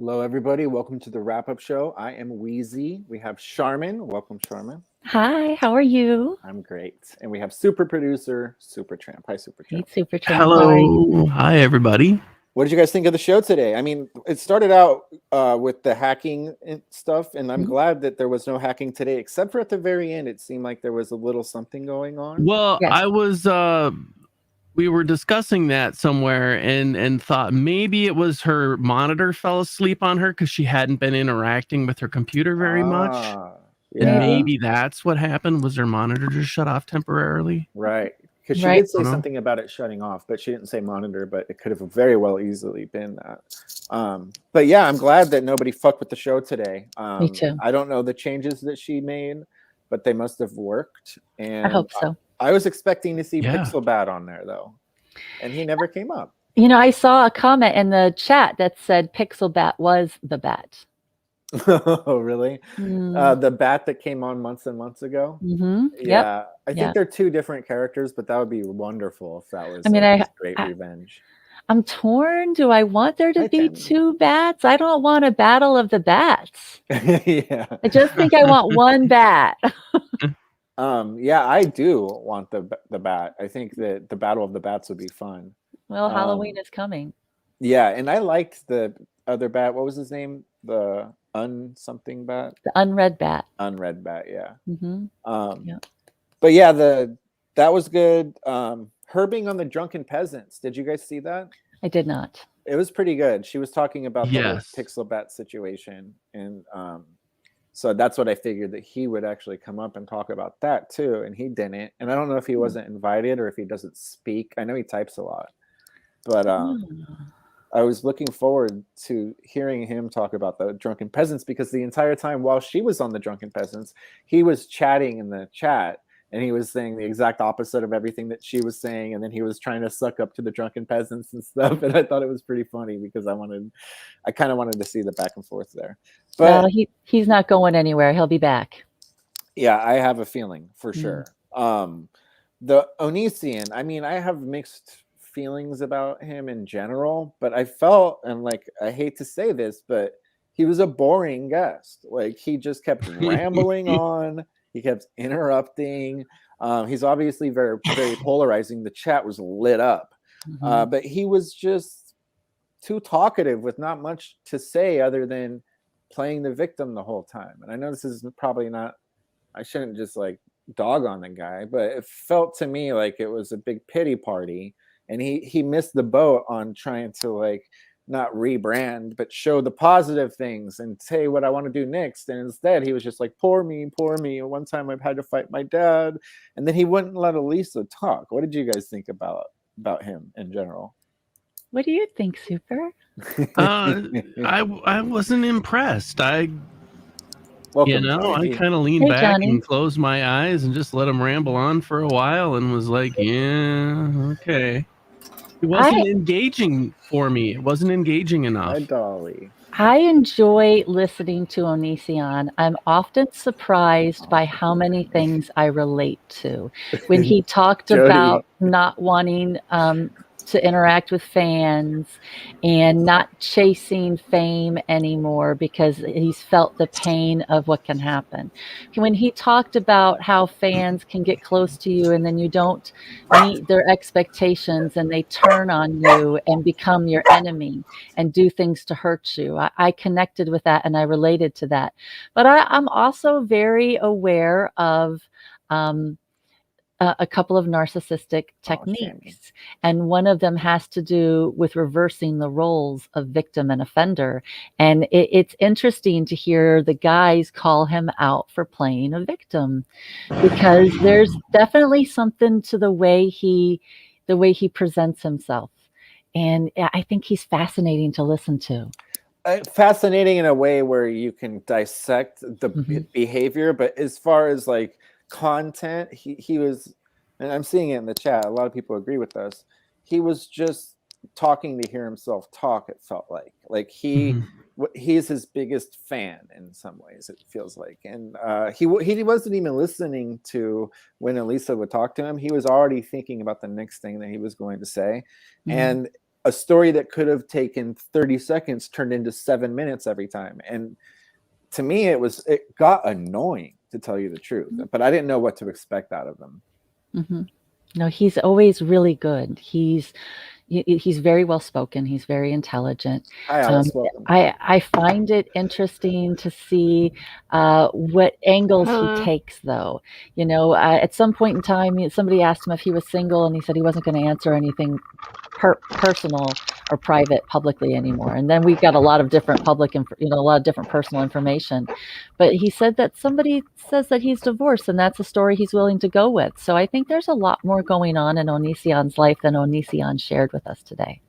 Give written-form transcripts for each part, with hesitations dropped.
Hello, everybody. Welcome to the Wrap Up Show. I am Wheezy. We have Charmin. Welcome, Charmin. Hi, how are you? I'm great. And we have super producer, Supertramp. Hi, Hey, Supertramp. Supertramp, how are you? Hello. Hi, everybody. What did you guys think of the show today? I mean, it started out with the hacking and stuff, and I'm Mhm. glad that there was no hacking today, except for at the very end. It seemed like there was a little something going on. Well, Yes. we were discussing that somewhere and thought maybe it was her monitor fell asleep on her because she hadn't been interacting with her computer very much. Ah, And yeah, Maybe. maybe that's what happened, was her monitor just shut off temporarily. right. Because she Right. did say I don't know. something about it shutting off, but she didn't say monitor, but it could have very well easily been that. But yeah, I'm glad that nobody fucked with the show today. Me too. I don't know the changes that she made, but they must have worked. I And hope so. I was expecting to see Yeah. Pixel Bat on there though, and he never came up. I saw a comment in the chat that said Pixel Bat was the bat. Oh, really? Mm, The bat that came on months and months ago. Yep. Yeah, I Yeah. think they're two different characters, but that would be wonderful if that was I mean, like I, his great I revenge. I'm torn. Do I want there to I be tend, two bats? I don't want a battle of the bats. yeah. I just think I want one bat. Yeah, I do want the bat. I think that the battle of the bats would be fun. Well, Halloween Um, is coming. yeah, and I liked the other bat. What was his name? The something bat, The unread bat. unread bat. Yeah. Hmm. Um, Yeah. but yeah, that was good. Her being on the drunken peasants. Did you guys see that? I did not. It was pretty good. She was talking about the whole Yes. Pixel Bat situation, and so that's what I figured, that he would actually come up and talk about that too, and he didn't. And I don't know if he wasn't invited or if he doesn't speak. I know he types a lot, but I was looking forward to hearing him talk about the drunken peasants, because the entire time while she was on the drunken peasants, he was chatting in the chat. And he was saying the exact opposite of everything that she was saying, and then he was trying to suck up to the drunken peasants and stuff. And I thought it was pretty funny because I kind of wanted to see the back and forth there. Well, But he's not going anywhere. He'll be back. yeah, I have a feeling for Mm. sure. The Onision, I mean, I have mixed feelings about him in general, but I felt, and like, I hate to say this, but he was a boring guest. Like, he just kept rambling on. He kept interrupting. He's obviously very, very polarizing. The chat was lit up, Mhm. but he was just too talkative with not much to say other than playing the victim the whole time. And I know this is probably not, I shouldn't just like dog on the guy, but it felt to me like it was a big pity party. And he missed the boat on trying to like not rebrand, but show the positive things and say what I want to do next. And instead, he was just like, poor me, poor me. And one time I've had to fight my dad, and then he wouldn't let Elisa talk. What did you guys think about him in general? What do you think, Super? I wasn't impressed. Welcome, I Johnny B. kind of leaned Hey, back Johnny. and closed my eyes and just let him ramble on for a while and was like, yeah, okay. It wasn't I engaging for me. It wasn't engaging enough. Hi, Dolly. I enjoy listening to Onision. I'm often surprised by how many things I relate to. When he talked Jody. about not wanting to interact with fans and not chasing fame anymore because he's felt the pain of what can happen. When he talked about how fans can get close to you and then you don't meet their expectations and they turn on you and become your enemy and do things to hurt you. I connected with that and I related to that. But I'm also very aware of a couple of narcissistic techniques. And one of them has to do with reversing the roles of victim and offender. And it's interesting to hear the guys call him out for playing a victim, because there's definitely something to the way he presents himself. And I think he's fascinating to listen to. Fascinating in a way where you can dissect the Mhm. behavior, but as far as like content, he was, and I'm seeing it in the chat, a lot of people agree with us, he was just talking to hear himself talk. It felt like Mhm. he's his biggest fan in some ways, it feels like. And he wasn't even listening to when Elisa would talk to him. He was already thinking about the next thing that he was going to say. Mhm. And a story that could have taken 30 seconds turned into 7 minutes every time. And to me, it got annoying, to tell you the truth. But I didn't know what to expect out of him. Mm-hmm. No, he's always really good. He's very well spoken. He's very intelligent. Hi, Alice. Welcome. I find it interesting to see what angles he takes, though. You know, at some point in time, somebody asked him if he was single, and he said he wasn't going to answer anything personal or private publicly anymore. And then we've got a lot of different a lot of different personal information. But he said that somebody says that he's divorced, and that's a story he's willing to go with. So I think there's a lot more going on in Onision's life than Onision shared with us today.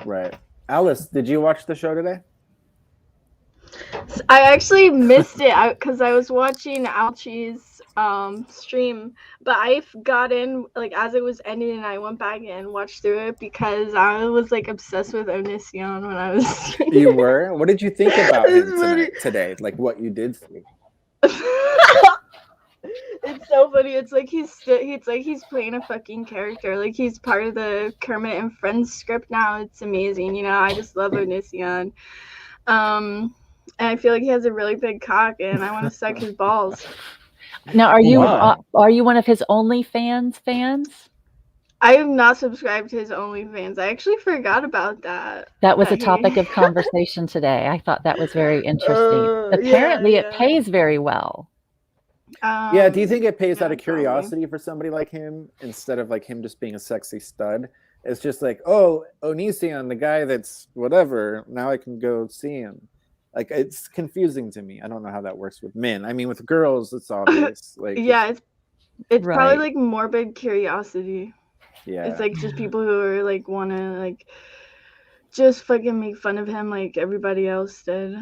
Right. Alice, did you watch the show today? I actually missed it because I was watching Alchie's stream, but I got in like as it was ending, and I went back and watched through it because I was like obsessed with Onision when I was. You were? What did you think about him today? Like what you did see? It's so funny. It's like he's playing a fucking character. Like he's part of the Kermit and Friends script now. It's amazing. You know, I just love Onision. And I feel like he has a really big cock, and I want to suck his balls. Now, are you one of his OnlyFans fans? I am not subscribed to his OnlyFans. I actually forgot about that. That was a topic of conversation today. I thought that was very interesting. Apparently, it pays very well. Yeah, do you think it pays out of curiosity for somebody like him instead of like him just being a sexy stud? It's just like, oh, Onision, the guy that's whatever, now I can go see him. Like, it's confusing to me. I don't know how that works with men. I mean, with girls, it's obvious. Like, yeah, it's right. Probably like morbid curiosity. Yeah, it's like just people who are like want to like just fucking make fun of him like everybody else did.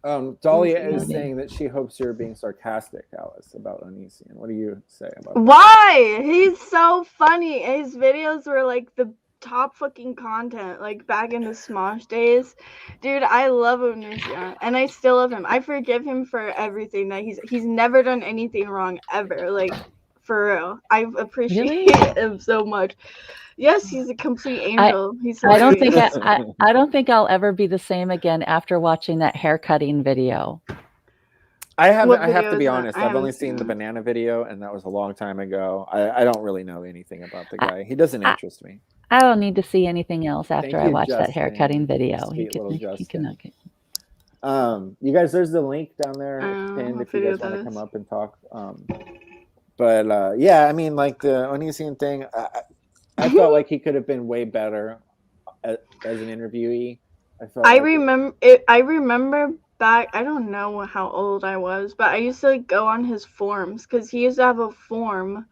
Dahlia is saying that she hopes you're being sarcastic, Alice, about Onision. What do you say about that? Why? He's so funny. His videos were like the top fucking content, like back in the Smosh days. Dude, I love Onision, and I still love him. I forgive him for everything that he's never done anything wrong ever. Like, for real. I appreciate him so much. Yes, he's a complete angel. I don't think I'll ever be the same again after watching that haircutting video. I have to be honest. I've only seen the banana video, and that was a long time ago. I don't really know anything about the guy. He doesn't interest me. I don't need to see anything else after I watch that Justin. haircutting video. He can you guys, there's the link down there pinned if you guys want to come up and talk. But yeah, I mean, like the Onision thing, I felt like he could have been way better as an interviewee. I remember back, I don't know how old I was, but I used to like go on his forums because he used to have a forum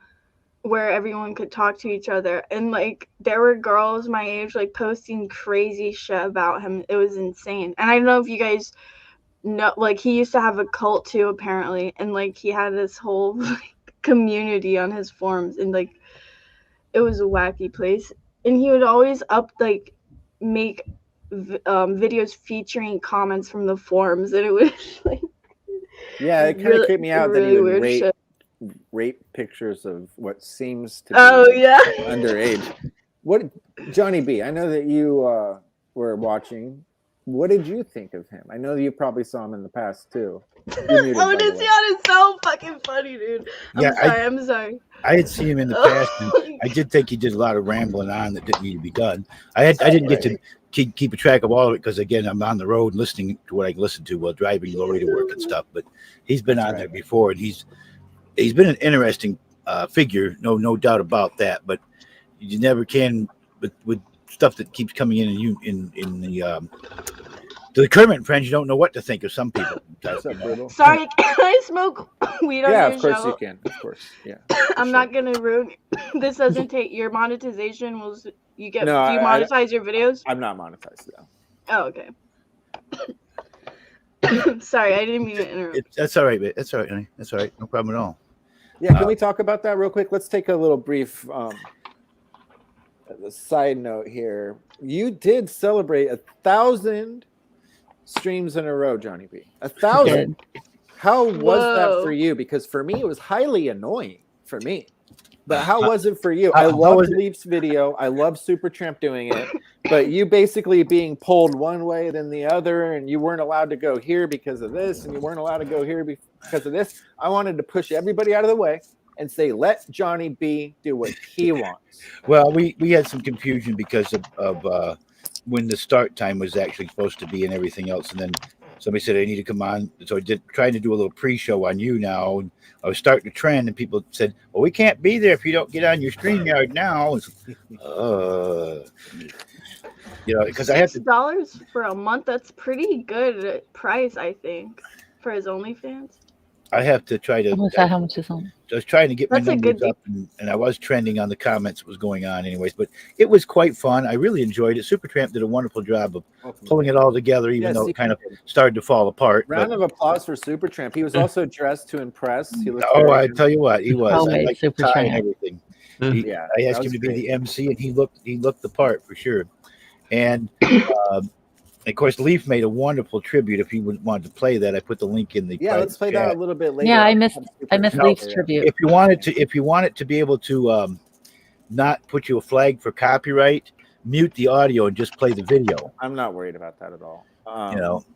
where everyone could talk to each other, and like there were girls my age like posting crazy shit about him. It was insane. And I don't know if you guys know, like he used to have a cult too apparently, and like he had this whole like community on his forums, and like it was a wacky place. And he would always make videos featuring comments from the forums, and it was like, yeah, it kind of creeped me out really that he would rate pictures of what seems to be underage. What, Johnny B, I know that you were watching. What did you think of him? I know that you probably saw him in the past too. Onision is so fucking funny, dude. I'm sorry. I had seen him in the past, and I did think he did a lot of rambling on that didn't need to be done. I didn't get to keep a track of all of it because, again, I'm on the road listening to what I can listen to while driving Lori to work and stuff. But he's been on there before, and he's been an interesting figure, no doubt about that. But you never can with stuff that keeps coming in the Kermit and Friends. You don't know what to think of some people. Sorry, can I smoke weed on your show? Yeah, of course you can. Of course, yeah. I'm not gonna ruin. This doesn't take your monetization. Do you monetize your videos? I'm not monetized though. Oh, okay. Sorry, I didn't mean to interrupt. That's all right, that's all right, honey. That's all right. No problem at all. Yeah, can we talk about that real quick? Let's take a little brief side note here. You did celebrate 1,000 streams in a row, Johnny B. 1,000. How was that for you? Because for me, it was highly annoying for me. But how was it for you? How I love was it? Leaf's video. I love Supertramp doing it. But you basically being pulled one way then the other, and you weren't allowed to go here because of this, and you weren't allowed to go here because of this. I wanted to push everybody out of the way and say, let Johnny B do what he wants. Well, we had some confusion because of when the start time was actually supposed to be and everything else, and then somebody said I need to come on, so I did trying to do a little pre-show on you now, and I was starting to trend, and people said, "Well, we can't be there if you don't get on your StreamYard now." Because I have to. $6 for a month. That's pretty good price, I think, for his OnlyFans. I have to try to. How much is on? I was trying to get That's my a numbers good up, and I was trending on the comments that was going on anyways, but it was quite fun. I really enjoyed it. Supertramp did a wonderful job of pulling it all together, even though it kind of started to fall apart. Round of applause for Supertramp. He was also dressed to impress. He looked I tell you what, he was. I Homemade liked the tie and Supertramp. everything. Yeah, I that asked him was to be great. the MC, and he looked the part for sure. And of course, Leaf made a wonderful tribute. If you wanted to play that, I put the link in the let's play that a little bit later. Yeah, I missed No, Leaf's tribute. If you want it to be able to not put you a flag for copyright, mute the audio and just play the video. I'm not worried about that at all.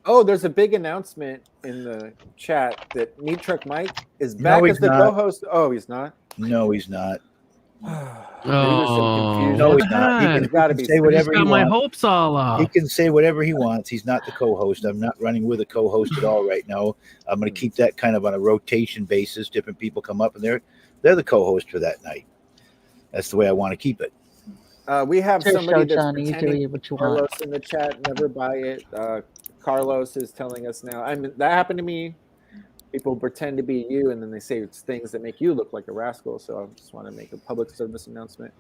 Oh, there's a big announcement in the chat that Meat Truck Mike is back as the co-host. Oh, he's not? No, he's not. No, he's not. He can say whatever he got my wants. hopes all off. He can say whatever he wants. He's not the co-host. I'm not running with a co-host at all right now. I'm going to keep that kind of on a rotation basis. Different people come up, and they're the co-host for that night. That's the way I want to keep it. We have somebody that's Johnny, pretending what you Carlos want. in the chat. Never buy it. Carlos is telling us now. That happened to me. People pretend to be you, and then they say things that make you look like a rascal. So I just want to make a public service announcement.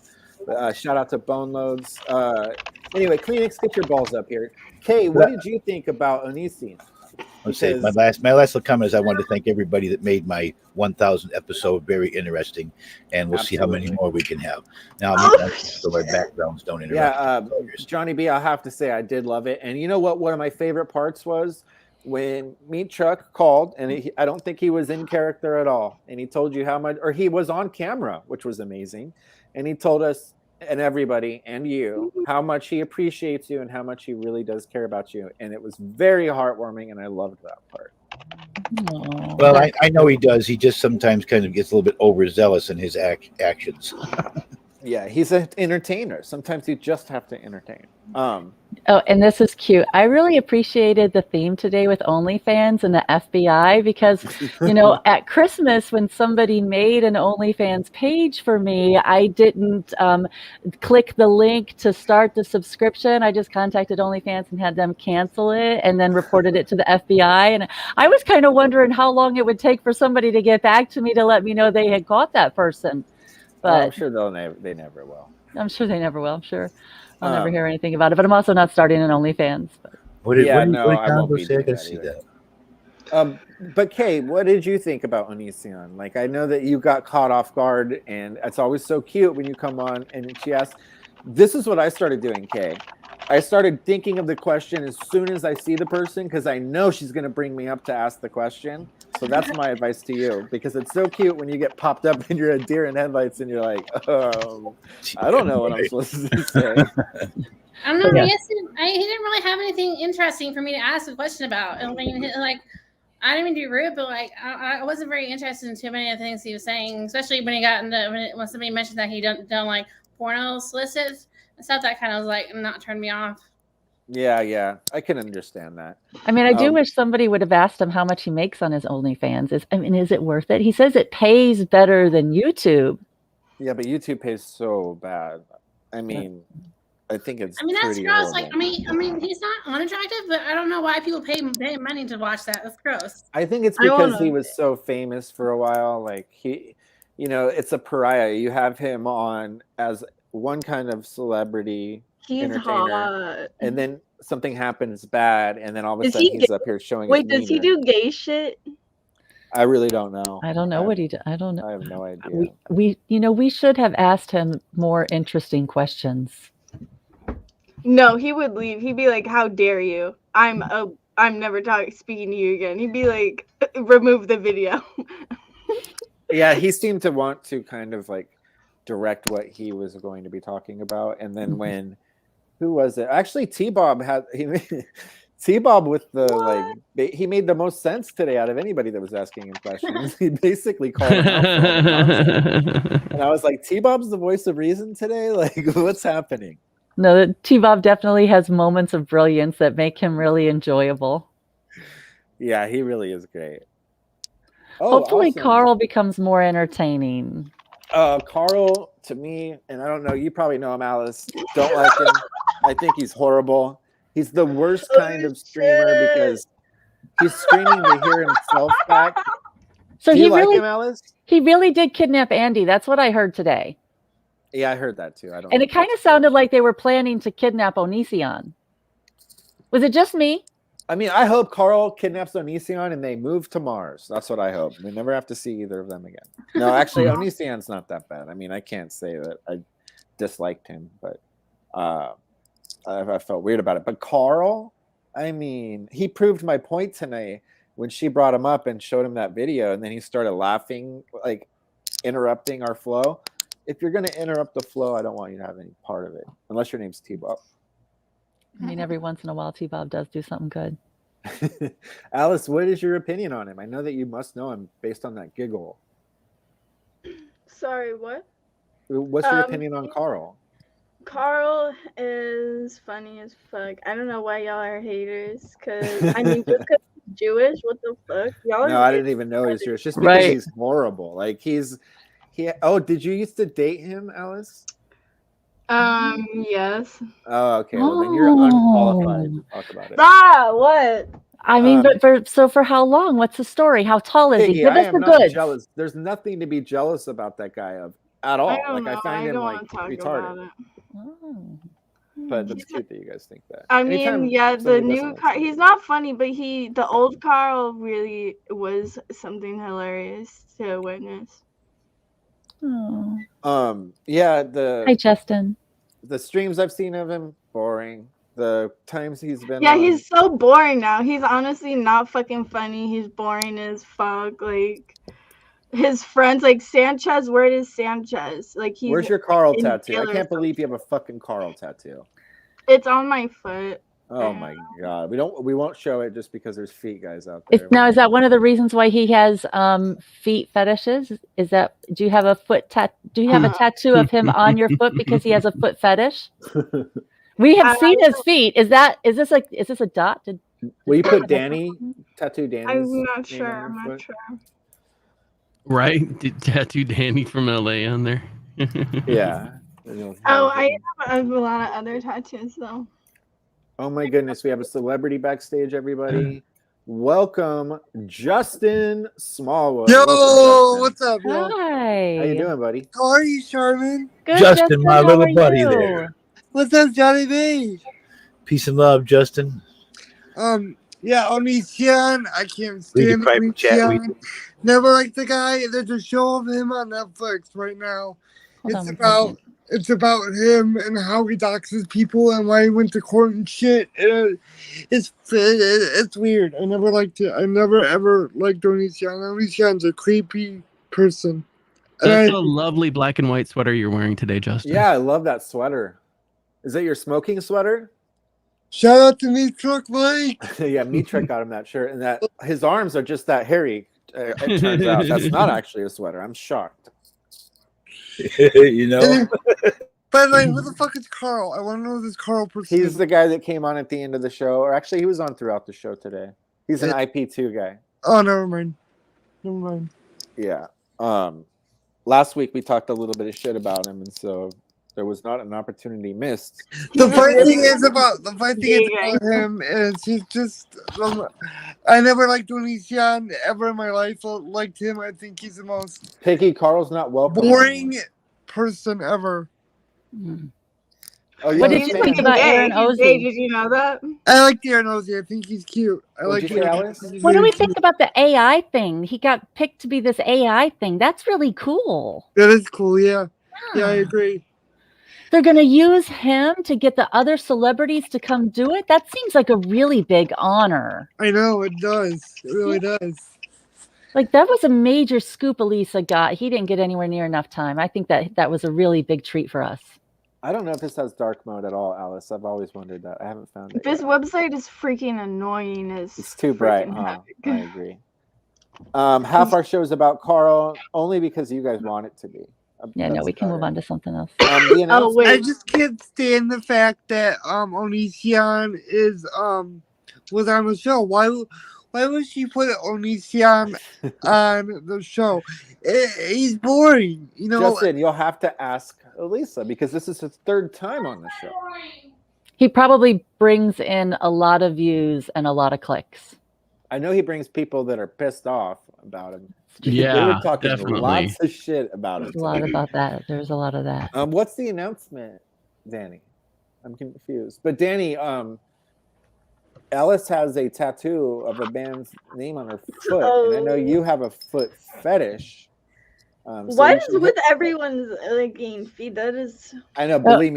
Shout out to Bone Loads. Anyway, Kleenex, get your balls up here. Kay, what did you think about Onision? Let's say my last little comment is I wanted to thank everybody that made my 1,000th episode very interesting, and we'll see how many more we can have. Now, so my backgrounds don't interrupt. Yeah, Johnny B, I'll have to say I did love it, and you know what? One of my favorite parts was when Meat Truck called, and I don't think he was in character at all, and he told you how much, or he was on camera, which was amazing, and he told us and everybody and you how much he appreciates you and how much he really does care about you, and it was very heartwarming, and I loved that part. Aww. Well, I know he does. He just sometimes kind of gets a little bit overzealous in his actions. Yeah, he's an entertainer. Sometimes you just have to entertain. Oh, and this is cute. I really appreciated the theme today with OnlyFans and the FBI because, at Christmas when somebody made an OnlyFans page for me, I didn't click the link to start the subscription. I just contacted OnlyFans and had them cancel it and then reported it to the FBI. And I was kind of wondering how long it would take for somebody to get back to me to let me know they had caught that person. But I'm sure they never will. I'm sure they never will. I'm sure I'll never hear anything about it. But I'm also not starting an OnlyFans. What did I won't be say? I doing can that see either. that. But Kay, what did you think about Onision? Like, I know that you got caught off guard, and it's always so cute when you come on and she asks. This is what I started doing, Kay. I started thinking of the question as soon as I see the person because I know she's going to bring me up to ask the question. So that's my advice to you, because it's so cute when you get popped up and you're a deer in headlights and you're like, I don't know what I'm supposed to say. I don't know. He didn't really have anything interesting for me to ask a question about. I mean, like, I didn't mean to be rude, but like, I wasn't very interested in too many of the things he was saying, especially when he got into when somebody mentioned that he done like porno solicits and stuff. That kind of was like not turned me off. Yeah, I can understand that. I mean, I do wish somebody would have asked him how much he makes on his OnlyFans. Is it worth it? He says it pays better than YouTube. Yeah, but YouTube pays so bad. I mean, I think it's. I mean, that's pretty gross. horrible. Like, I mean, he's not unattractive, but I don't know why people pay money to watch that. That's gross. I think it's because he was so famous for a while. Like it's a pariah. You have him on as one kind of celebrity. He's entertainer, hot. and then something happens bad, and then all of a sudden he's up here showing. Wait, does he do gay shit? I really don't know. I don't know what he did. I don't know. I have no idea. We should have asked him more interesting questions. No, he would leave. He'd be like, "How dare you? I'm never speaking to you again." He'd be like, "Remove the video." Yeah, he seemed to want to kind of like direct what he was going to be talking about. And then when, who was it? Actually, T-Bob T-Bob with the he made the most sense today out of anybody that was asking him questions. He basically called him out for all the nonsense. And I was like, T-Bob's the voice of reason today? Like, what's happening? No, T-Bob definitely has moments of brilliance that make him really enjoyable. Yeah, he really is great. Oh, Hopefully awesome. Carl becomes more entertaining. Carl, to me, and I don't know, you probably know him, Alice. Don't like him. I think he's horrible. He's the worst kind of streamer because he's streaming to hear himself back. So Do you he like really, him, Alice? he really did kidnap Andy. That's what I heard today. Yeah, I heard that too. I don't. And it kind of sounded like they were planning to kidnap Onision. Was it just me? I mean, I hope Carl kidnaps Onision and they move to Mars. That's what I hope. We never have to see either of them again. No, actually, Onision's not that bad. I mean, I can't say that I disliked him, but I felt weird about it. But Carl, I mean, he proved my point tonight when she brought him up and showed him that video, and then he started laughing, like interrupting our flow. If you're going to interrupt the flow, I don't want you to have any part of it, unless your name's T-Bob. I mean, every once in a while, T-Bob does do something good. Alice, what is your opinion on him? I know that you must know him based on that giggle. Sorry, what? What's your opinion on Carl? Carl is funny as fuck. I don't know why y'all are haters. Cause I mean, just because he's Jewish, what the fuck? Y'all. No, I didn't even know he's Jewish. Just because he's horrible. Like he. Oh, did you used to date him, Alice? Yes. Oh, okay. Well, then you're unqualified to talk about it. What? I mean, but for how long? What's the story? How tall is he? Give I us am the not goods. jealous. There's nothing to be jealous about that guy at all. I find him like retarded. Oh. But that's cute that you guys think that. I mean, the new Carl, he's not funny, but the old Carl really was something hilarious to witness. Oh. Yeah, Hi, Justin. The streams I've seen of him, boring. The times he's been he's so boring now. He's honestly not fucking funny. He's boring as fuck. Like his friends, like Sanchez. Where is Sanchez? Like where's your Carl tattoo? I can't believe you have a fucking Carl tattoo. It's on my foot. Oh my god. We won't show it just because there's feet guys out there. Now, is that one of the reasons why he has feet fetishes? Is that do you have a do you have a tattoo of him on your foot because he has a foot fetish? We have seen his feet. Is this a dot? Will you put tattoo Danny? I'm not sure. Right? Tattoo Danny from LA on there. Yeah. Oh, I have a lot of other tattoos though. Oh my goodness, we have a celebrity backstage, everybody. Welcome, Justin Smallwood. Yo, Justin. what's up, yo? Hi. How you doing, buddy? How are you, Charmin? Good, Justin, my how little are buddy you? there. What's up, Johnny B? Peace and love, Justin. Yeah, Onision. I can't Read the stand private chat. Onision. Never liked the guy. There's a show of him on Netflix right now. It's about him and how he doxes people and why he went to court and shit. It's weird. I never liked it. I never ever liked Onision. Onision's a creepy person. That's a lovely black and white sweater you're wearing today, Justin. Yeah, I love that sweater. Is that your smoking sweater? Shout out to Meat Truck Mike. Yeah, Meat Truck got him that shirt, and that his arms are just that hairy. It turns out that's not actually a sweater. I'm shocked. You know. By the way, who the fuck is Carl? I want to know who this Carl person is. He's the guy that came on at the end of the show, or actually, he was on throughout the show today. He's an IP2 guy. Oh, never mind. Never mind. Yeah. Last week we talked a little bit of shit about him, and so there was not an opportunity missed. The funny thing is about him is he's just. I never liked Onision ever in my life. I liked him. I think he's the most Piggy, Carl's not welcome. boring person ever. Oh, yeah, What did you think about Aaron Ozzy? Did you know that? I like Aaron Ozzy. I think he's cute. I like you say, Alice? What do we think about the AI thing? He got picked to be this AI thing. That's really cool. That is cool. Yeah, I agree. They're going to use him to get the other celebrities to come do it. That seems like a really big honor. I know it does. It really does. Like that was a major scoop Elisa got. He didn't get anywhere near enough time. I think that was a really big treat for us. I don't know if this has dark mode at all, Alice. I've always wondered that. I haven't found it This yet. website is freaking annoying. It's too bright, huh? heck. I agree. Half our show is about Carl, only because you guys want it to be. Yeah, no, we can move on to something else. The announcement. I just can't stand the fact that Onision is was on the show. Why would she put Onision on the show? He's boring, you know. Justin, you'll have to ask Elisa because this is his third time on the show. He probably brings in a lot of views and a lot of clicks. I know he brings people that are pissed off about him. Yeah, they were talking definitely. lots of shit about him. There's a lot about that. There's a lot of that. What's the announcement, Danny? I'm confused. But Danny, Alice has a tattoo of a band's name on her foot, and I know you have a foot fetish. What is with everyone's getting feet? That is. I know. Believe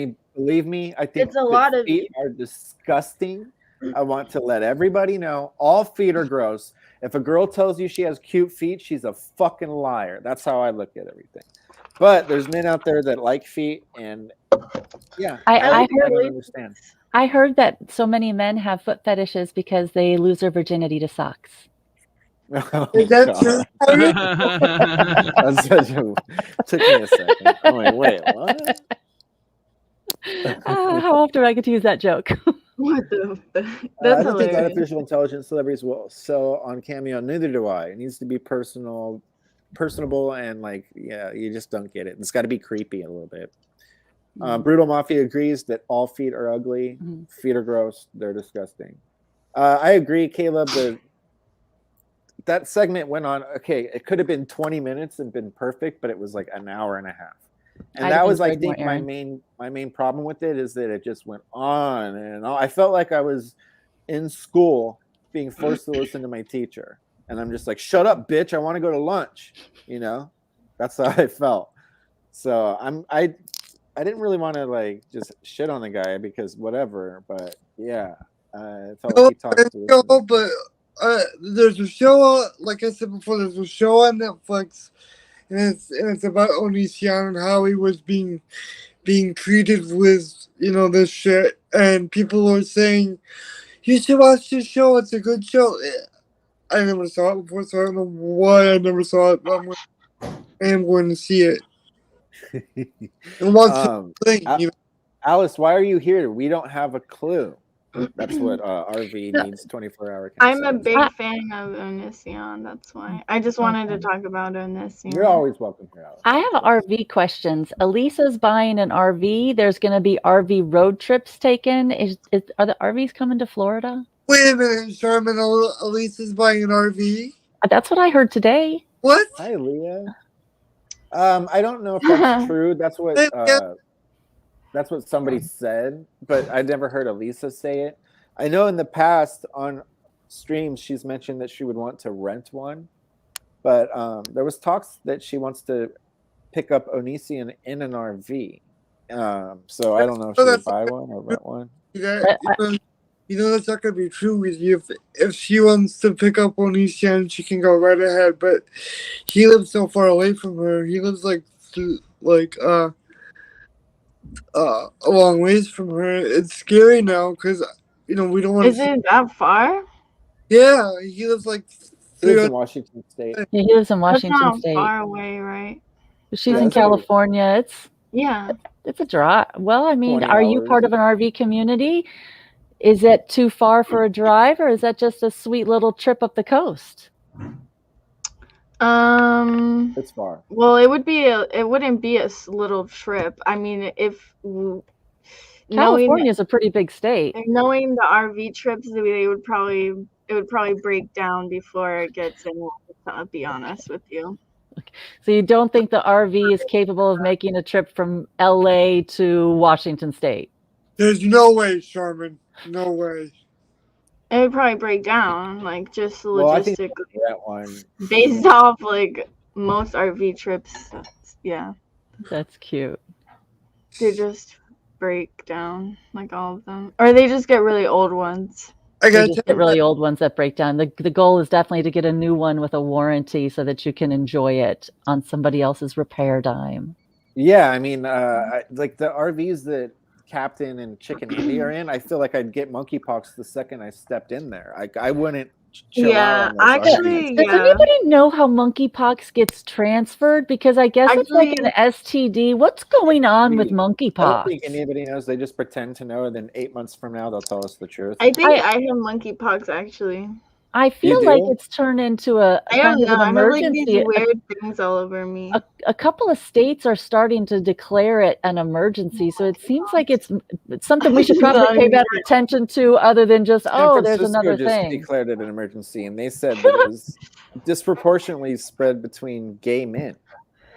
me. I think it's a lot of feet are disgusting. I want to let everybody know all feet are gross. If a girl tells you she has cute feet, she's a fucking liar. That's how I look at everything. But there's men out there that like feet, and yeah, I don't understand. I heard that so many men have foot fetishes because they lose their virginity to socks. Oh, Is that true? That's such a, took me a second. I'm like, wait, what? How often do I get to use that joke? What the? I don't think artificial intelligence celebrities will sell on Cameo. Neither do I. It needs to be personable, and like, yeah, you just don't get it. It's got to be creepy a little bit. Brutal Mafia agrees that all feet are ugly. Mm-hmm. Feet are gross. They're disgusting. I agree, Caleb. That segment went on. Okay, it could have been 20 minutes and been perfect, but it was like an hour and a half. And that was, I think, my main problem with it is that it just went on and on. I felt like I was in school being forced to listen to my teacher, and I'm just like, "Shut up, bitch! I want to go to lunch." You know, that's how I felt. So I didn't really want to like just shit on the guy because whatever, but yeah, I felt like he talked to us. But there's a show, like I said before, there's a show on Netflix. And it's about Onision and how he was being treated with, you know, this shit. And people are saying, you should watch this show. It's a good show. I never saw it before, so I don't know why I never saw it. But I am going to see it. And watch the thing, you know? Alice, why are you here? We don't have a clue. That's what RV needs 24-hour. I'm a big fan of Onision. That's why I just wanted to talk about Onision. You're always welcome here, Alice. I have RV questions. Elisa's buying an RV. There's going to be RV road trips taken. Are the RVs coming to Florida? Wait a minute, Sherman. Elisa's buying an RV. That's what I heard today. What? Hi, Leah. I don't know if that's true. That's what somebody said, but I never heard Elisa say it. I know in the past on streams she's mentioned that she would want to rent one, but there was talks that she wants to pick up Onision in an RV. So I don't know if she would buy one or rent one. You know that's not going to be true with you. If she wants to pick up Onision, she can go right ahead. But he lives so far away from her. He lives like a long ways from her. It's scary now because, you know, we don't want to. Is it that far? Yeah, he lives like. He lives in Washington State. Yeah, he lives in Washington That's not State. Far away, right? She's in California. It's a drive. Well, I mean, are you part of an RV community? Is it too far for a drive, or is that just a sweet little trip up the coast? It's far. Well, it wouldn't be a little trip. I mean, if California is a pretty big state. Knowing the RV trips, it would probably break down before it gets in. I'll be honest with you. So you don't think the RV is capable of making a trip from LA to Washington State? There's no way, Sherman. No way. It would probably break down, like just logistically. That one. Based off like most RV trips, yeah. That's cute. They just break down, like all of them, or they just get really old ones. I You gotta just tell get really old ones that break down. The goal is definitely to get a new one with a warranty so that you can enjoy it on somebody else's repair dime. Yeah, I mean, like the RVs that Captain and Chicken Andy are in, I feel like I'd get monkeypox the second I stepped in there. I wouldn't chill out Yeah, on those actually, RVs. Does yeah. anybody know how monkeypox gets transferred? Because I guess it's like an STD. What's going on with I don't monkeypox? think anybody knows. They just pretend to know, and then 8 months from now, they'll tell us the truth. I think I have monkeypox actually. I feel like it's turned into a I kind don't of know. an I have like emergency. these weird things all over me. A couple of states are starting to declare it an emergency, so it seems like it's something we should probably pay better attention to, other than just there's another just thing. declared it an emergency, and they said that it was disproportionately spread between gay men.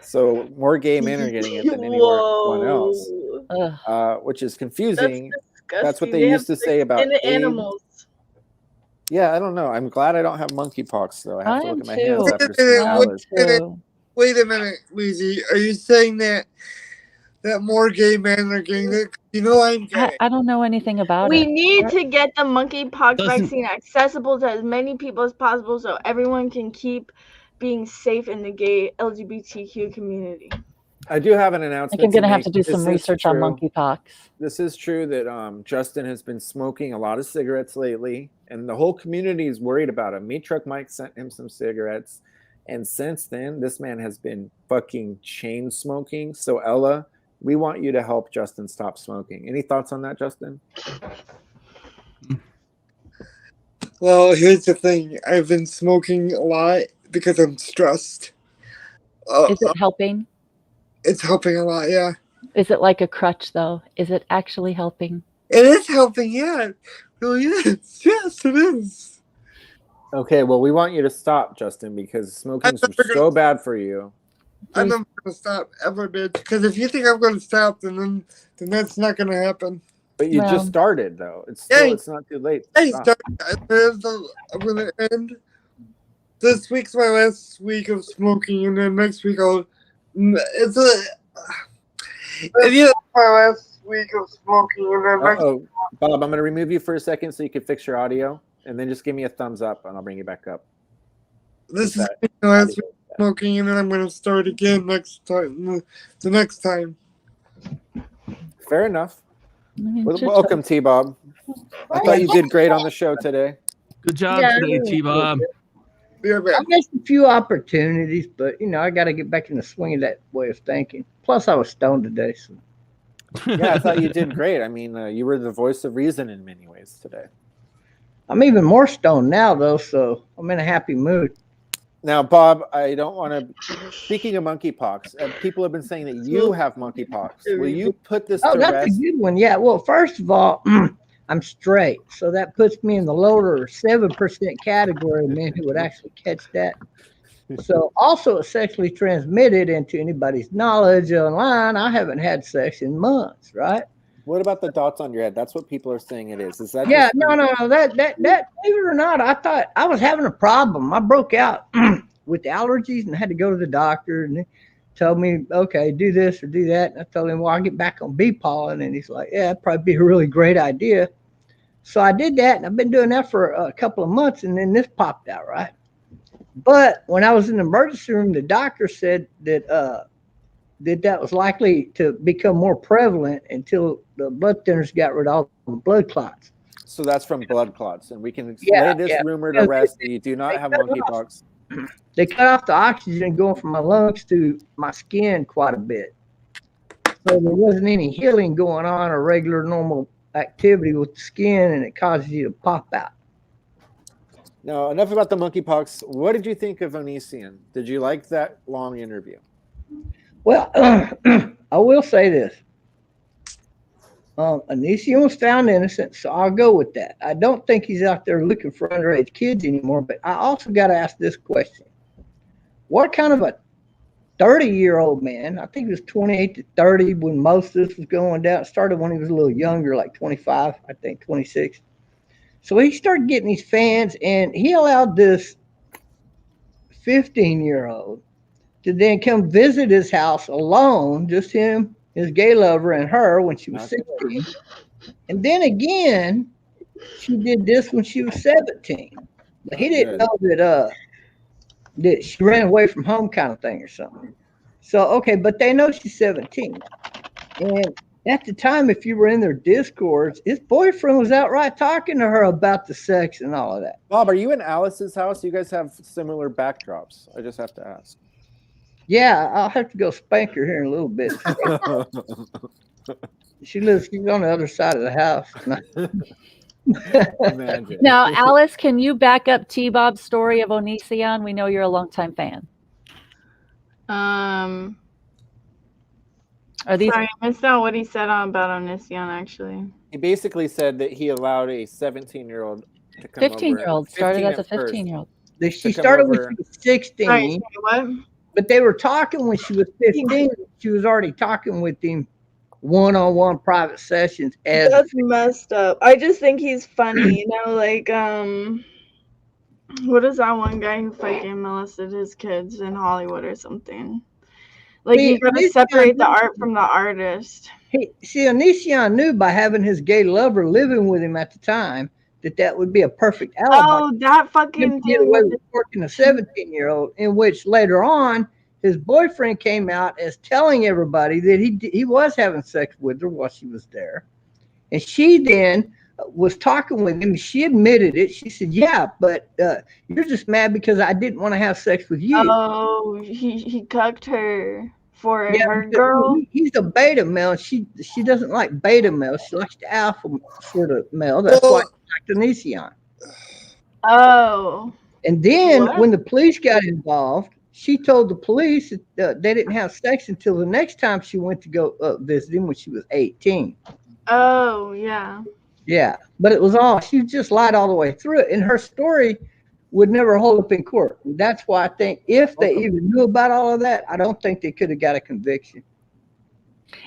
So more gay men are getting it than anyone else, which is confusing. That's what they used to say about animals. Yeah, I don't know. I'm glad I don't have monkeypox, though. I have to look at my hands after Wait a minute, Weezy. Are you saying that more gay men are getting it? You know I'm gay. I don't know anything about We it. need to get the monkeypox vaccine accessible to as many people as possible so everyone can keep being safe in the gay LGBTQ community. I do have an announcement. I think I'm going to have to do some research on monkeypox. This is true that Justin has been smoking a lot of cigarettes lately, and the whole community is worried about him. Meat Truck Mike sent him some cigarettes, and since then, this man has been fucking chain smoking. So Ella, we want you to help Justin stop smoking. Any thoughts on that, Justin? Well, here's the thing. I've been smoking a lot because I'm stressed. Is it helping? It's helping a lot, yeah. Is it like a crutch, though? Is it actually helping? It is helping, yeah. It really is. Yes, it is. Okay, well, we want you to stop, Justin, because smoking's so bad for you. I'm never going to stop ever, bitch. Because if you think I'm going to stop, then that's not going to happen. But you just started, though. It's not too late. I'm going to end. This week's my last week of smoking, and then next week it's my last week of smoking, and then next Bob, I'm going to remove you for a second so you can fix your audio, and then just give me a thumbs up, and I'll bring you back up. This is my last week of smoking, and then I'm going to start again next time. The next time. Fair enough. Welcome, T-Bob. I thought you did great on the show today. Good job today, T-Bob. I missed a few opportunities, but I got to get back in the swing of that way of thinking. Plus, I was stoned today. So. Yeah, I thought you did great. I mean, you were the voice of reason in many ways today. I'm even more stoned now, though, so I'm in a happy mood. Now, Bob, I don't want to. Speaking of monkeypox, people have been saying that you have monkeypox. Will you put this to that's rest? a good one. Yeah. Well, first of all, I'm straight, so that puts me in the lower 7% category of men who would actually catch that. So, also, it's sexually transmitted, and to anybody's knowledge online, I haven't had sex in months, right? What about the dots on your head? That's what people are saying it is. Is that? Yeah, no. That believe it or not, I thought I was having a problem. I broke out with allergies and had to go to the doctor, and they told me, okay, do this or do that. And I told him, well, I'll get back on bee pollen, and he's like, yeah, it'd probably be a really great idea. So I did that, and I've been doing that for a couple of months, and then this popped out, right? But when I was in the emergency room, the doctor said that that was likely to become more prevalent until the blood thinners got rid of all the blood clots. So that's from blood clots, and we can lay this rumor to rest that you do not have monkeypox. They cut off the oxygen going from my lungs to my skin quite a bit. So there wasn't any healing going on or regular normal activity with the skin, and it causes you to pop out. Now, enough about the monkeypox. What did you think of Onision? Did you like that long interview? Well, I will say this. Onision was found innocent, so I'll go with that. I don't think he's out there looking for underage kids anymore, but I also got to ask this question. What kind of a 30-year-old man, I think he was 28 to 30 when most of this was going down, started when he was a little younger, like 25, I think 26. So he started getting these fans, and he allowed this 15-year-old to then come visit his house alone, just him, his gay lover, and her when she was 16. And then again, she did this when she was 17. But he didn't know that she ran away from home kind of thing or something. So, okay, but they know she's 17. And at the time, if you were in their discords, his boyfriend was outright talking to her about the sex and all of that. Bob, are you in Alice's house? You guys have similar backdrops. I just have to ask. Yeah, I'll have to go spank her here in a little bit. She's on the other side of the house. Imagine. Now, Alice, can you back up T-Bob's story of Onision? We know you're a longtime fan. Are these? Sorry, I missed out what he said about Onision, actually. He basically said that he allowed a 17-year-old to come 15-year-old started as a 15-year-old. She started when she was 16. Sorry, what? But they were talking when she was 15. She was already talking with him one-on-one private sessions. That's messed up. I just think he's funny, you know, like what is that one guy who fucking molested his kids in Hollywood or something? Like, you gotta separate the art from the artist. Onision knew by having his gay lover living with him at the time that would be a perfect alibi. Oh, that fucking thing with working a 17-year-old, in which later on his boyfriend came out as telling everybody that he was having sex with her while she was there, and she then was talking with him. She admitted it. She said, "Yeah, but you're just mad because I didn't want to have sex with you." Oh, he cucked her for her girl. He's a beta male. She doesn't like beta males. She likes the alpha sort of male. That's why she liked Onision. Oh. And then when the police got involved, she told the police that they didn't have sex until the next time she went to go visit him when she was 18. Oh, yeah. Yeah, but it was she just lied all the way through it. And her story would never hold up in court. That's why I think if they even knew about all of that, I don't think they could have got a conviction.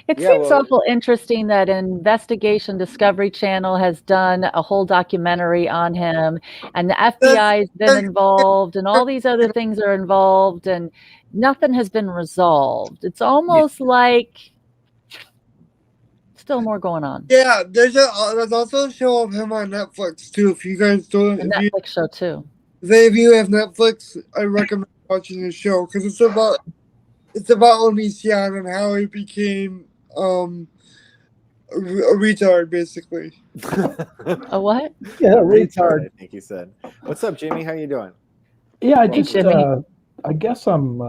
It seems awful interesting that Investigation Discovery Channel has done a whole documentary on him, and the FBI has been involved, and all these other things are involved, and nothing has been resolved. It's almost like still more going on. Yeah, there's also a show of him on Netflix too. If you guys don't, a Netflix show too. If you have Netflix, I recommend watching the show because it's about Onision and how he became a retard, basically. A what? Yeah, retard. I think he said. What's up, Jimmy? How you doing? Yeah, I just I guess I'm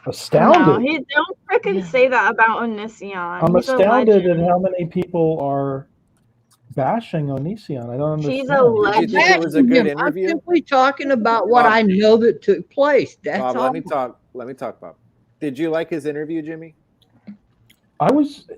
astounded. No, don't freaking say that about Onision. I'm astounded at how many people are bashing Onision. I don't understand. She's a legend. Did you think it was a good interview? I'm simply talking about what I know that took place. That's Bob, all. let me talk, Bob. Did you like his interview, Jimmy? I was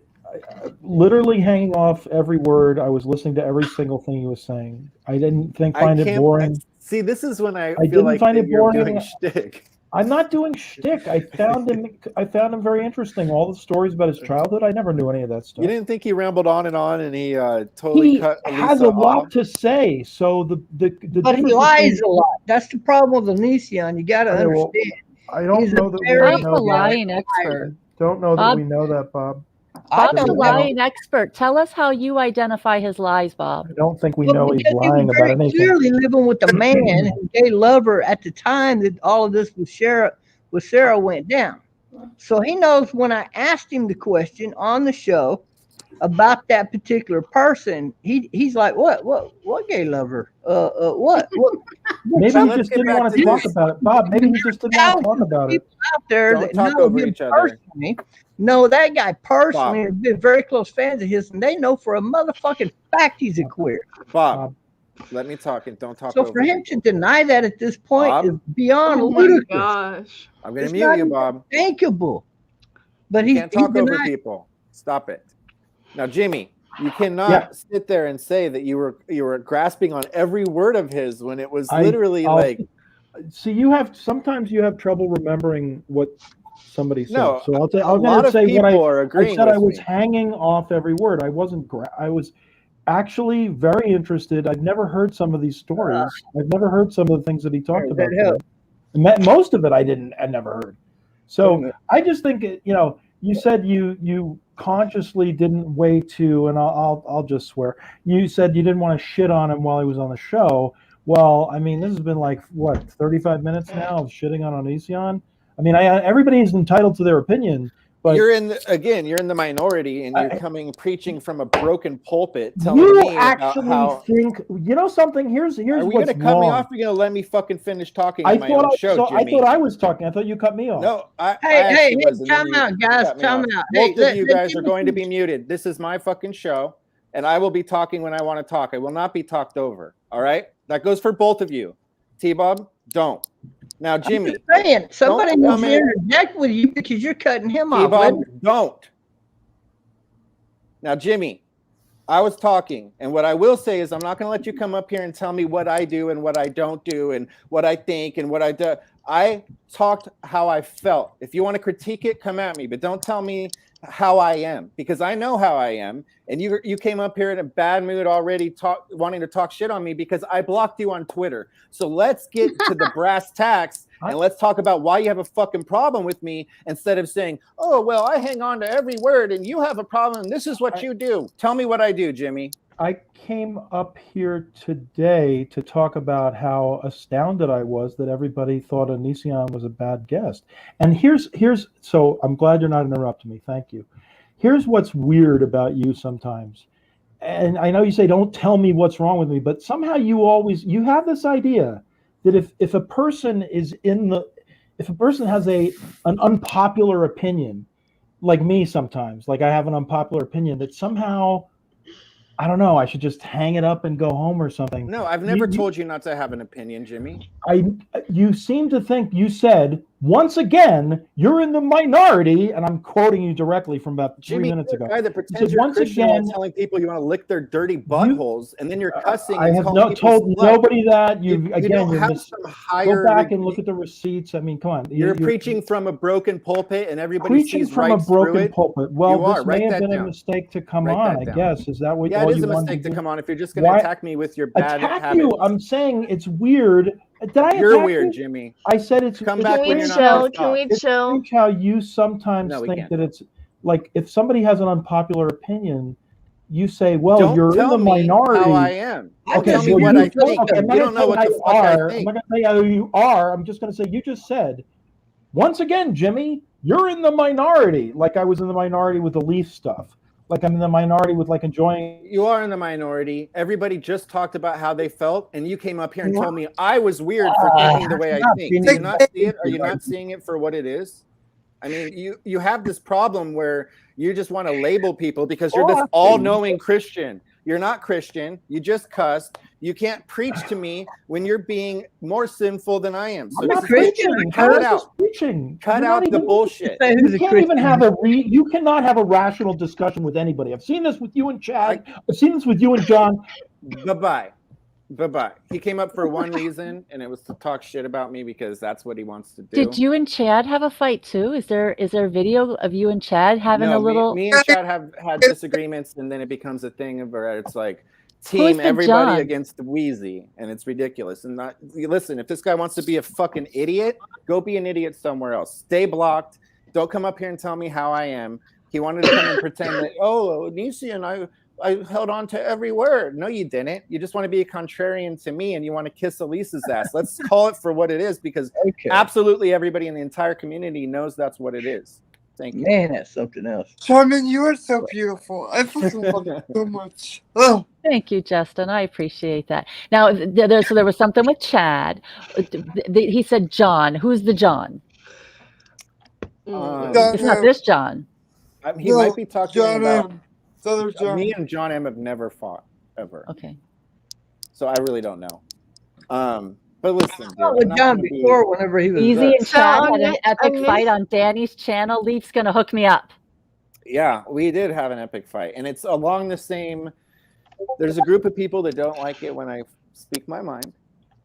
literally hanging off every word. I was listening to every single thing he was saying. I didn't find it boring. See, this is when I feel didn't like find it you're boring. doing shtick. I'm not doing shtick. I found him very interesting. All the stories about his childhood, I never knew any of that stuff. You didn't think he rambled on and he totally cut Elisa has a lot off? to say. So but he lies a lot. That's the problem with Onision. You got to understand. I don't know that we Bob's know a lying that. expert. Don't know that we know that, Bob. Bob's a lying expert. Tell us how you identify his lies, Bob. I don't think we know he's lying about anything. Clearly living with a man and gay lover at the time that all of this with Sarah went down. So he knows when I asked him the question on the show about that particular person, he's like, what gay lover? What? Maybe he just didn't want to talk about it, Bob. Maybe he just didn't want to talk about it. Out there Don't that talk know over him each other. personally. No, that guy personally has been very close fans of his, and they know for a motherfucking fact he's a queer. Bob, let me talk and don't talk So over for him people. to deny that at this point Bob? is beyond Oh my ludicrous. gosh. I'm going It's to mute not you, even Bob. thinkable. But You he can't talk over denied. people. Stop it. Now, Jimmy, you cannot sit there and say that you were grasping on every word of his when it was literally See, sometimes you have trouble remembering what somebody said. No, so a lot of people are agreeing I said with I was me. hanging off every word. I wasn't. I was actually very interested. I've never heard some of these stories. I've never heard some of the things that he talked about. Most of it I never heard. So I just think, you said you consciously didn't wait to, and I'll just swear. You said you didn't want to shit on him while he was on the show. Well, I mean, this has been like what 35 minutes now of shitting on Onision. I mean, everybody's entitled to their opinion, but you're in the minority, and you're preaching from a broken pulpit, telling you me actually about how. think you know something. Here's Are we what's gonna cut me wrong. off? Or are you gonna let me fucking finish talking I on my own show, I Jimmy? thought I was talking. I thought you cut me off. No, I Hey, actually was, and then time you out, guys. cut me Time off. out. Both Hey, of you guys are going to be muted. This is my fucking show, and I will be talking when I want to talk. I will not be talked over. All right, that goes for both of you. T-Bob, don't. Now, Jimmy, I'm saying, somebody don't needs to interject with you because you're cutting him off. T-Bob, don't. Now, Jimmy, I was talking, and what I will say is I'm not going to let you come up here and tell me what I do and what I don't do and what I think and what I do. I talked how I felt. If you want to critique it, come at me, but don't tell me how I am, because I know how I am. And you came up here in a bad mood already, wanting to talk shit on me because I blocked you on Twitter. So let's get to the brass tacks and let's talk about why you have a fucking problem with me, instead of saying, oh, well, I hang on to every word and you have a problem and this is what you do. Tell me what I do, Jimmy. I came up here today to talk about how astounded I was that everybody thought Onision was a bad guest. And here's so I'm glad you're not interrupting me. Thank you. Here's what's weird about you sometimes. And I know you say don't tell me what's wrong with me, but somehow you have this idea that if a person has an unpopular opinion, like me sometimes, like I have an unpopular opinion, that somehow, I don't know, I should just hang it up and go home or something. No, I've never told you not to have an opinion, Jimmy. You seem to think you said, once again, you're in the minority, and I'm quoting you directly from about 3 minutes ago. Guy that pretends you're Christian while telling people you want to lick their dirty buttholes, and then you're cussing. I have told nobody that. Go back and look at the receipts. I mean, come on. You're preaching from a broken pulpit, and everybody sees right through it. Preaching from a broken pulpit. Well, this may have been a mistake to come on, I guess. Is that what? Yeah, it is a mistake to come on if you're just going to attack me with your bad habits. I'm saying it's weird. You're weird, Jimmy. I said it's. Come back when you're not. Can we chill? It's how you sometimes think that it's like if somebody has an unpopular opinion, you say, "Well, you're in the minority." How I am. Okay, tell me what I think. You don't know what the fuck I think. I'm not going to tell you how you are. I'm just going to say you just said, once again, Jimmy, you're in the minority. Like I was in the minority with the Leaf stuff. Like I'm in the minority with like enjoying. You are in the minority. Everybody just talked about how they felt, and you came up here and told me I was weird for thinking the way I think. Do you not see it? Are you not seeing it for what it is? I mean, you have this problem where you just want to label people because you're this all-knowing Christian. You're not Christian. You just cussed. You can't preach to me when you're being more sinful than I am. So I'm not Christian. Cut it out. Cut out the bullshit. You can't even have you cannot have a rational discussion with anybody. I've seen this with you and Chad. I've seen this with you and John. Bye-bye. He came up for one reason, and it was to talk shit about me because that's what he wants to do. Did you and Chad have a fight too? Is there a video of you and Chad having a little? Me and Chad have had disagreements, and then it becomes a thing where it's like team everybody against the Wheezy, and it's ridiculous. And listen, if this guy wants to be a fucking idiot, go be an idiot somewhere else. Stay blocked. Don't come up here and tell me how I am. He wanted to come and pretend that Nisi and I held on to every word. No, you didn't. You just want to be a contrarian to me, and you want to kiss Elise's ass. Let's call it for what it is, because absolutely everybody in the entire community knows that's what it is. Thank you. Man, that's something else. Charmin, you are so beautiful. I fucking love you so much. Oh. Thank you, Justin. I appreciate that. Now, there was something with Chad. He said John. Who's the John? It's not this John. He might be talking John about... Me and John M have never fought ever. Okay. So I really don't know. But listen, with John before, whenever he was Easy and Chad had an epic fight on Danny's channel. Leaf's gonna hook me up. Yeah, we did have an epic fight, and it's along the same. There's a group of people that don't like it when I speak my mind,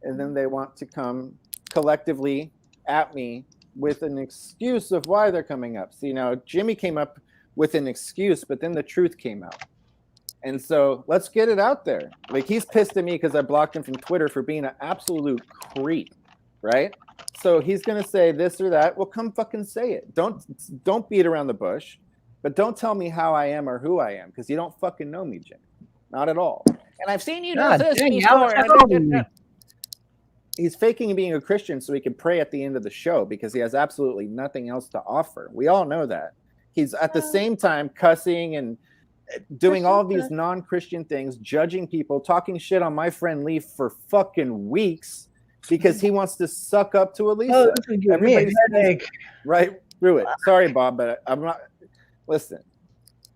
and then they want to come collectively at me with an excuse of why they're coming up. See, now Jimmy came up with an excuse, but then the truth came out. And so let's get it out there. Like, he's pissed at me because I blocked him from Twitter for being an absolute creep, right? So he's going to say this or that. Well, come fucking say it. Don't beat around the bush. But don't tell me how I am or who I am, because you don't fucking know me, Jim. Not at all. And I've seen you do God this dang, before. Alex, how old are you? He's faking being a Christian so he can pray at the end of the show because he has absolutely nothing else to offer. We all know that. He's at the same time cussing and doing all of these non-Christian things, judging people, talking shit on my friend Leaf for fucking weeks because he wants to suck up to Elisa. Oh, this is giving me a headache. Right through it. Sorry, Bob, but I'm not. Listen.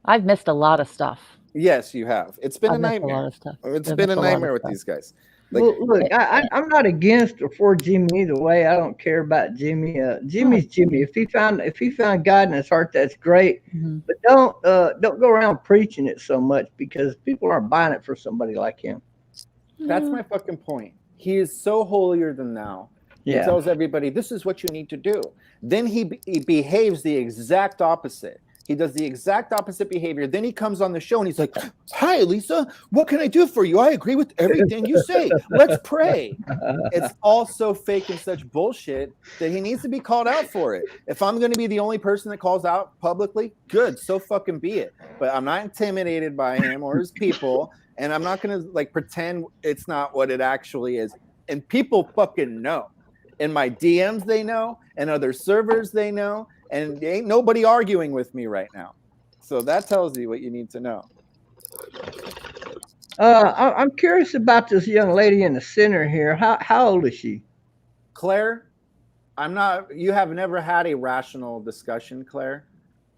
I've missed a lot of stuff. Yes, you have. It's been I've a missed nightmare. a lot of stuff. It's I've been a missed a lot of nightmare with stuff. these guys. Like, Look, I'm not against or for Jimmy either way. I don't care about Jimmy. Jimmy's Jimmy. If he found God in his heart, that's great. Mm-hmm. But don't go around preaching it so much because people aren't buying it for somebody like him. that's my fucking point. He is so holier than thou. He Yeah. tells everybody, this is what you need to do. Then he behaves the exact opposite. He does the exact opposite behavior. Then he comes on the show and he's like, hi, Lisa, what can I do for you? I agree with everything you say. Let's pray. It's all so fake and such bullshit that he needs to be called out for it. If I'm going to be the only person that calls out publicly, good, so fucking be it. But I'm not intimidated by him or his people. And I'm not going to like pretend it's not what it actually is. And people fucking know. In my DMs, they know. And other servers, they know. And ain't nobody arguing with me right now. So that tells you what you need to know. I'm curious about this young lady in the center here. How old is she? Claire, you have never had a rational discussion, Claire.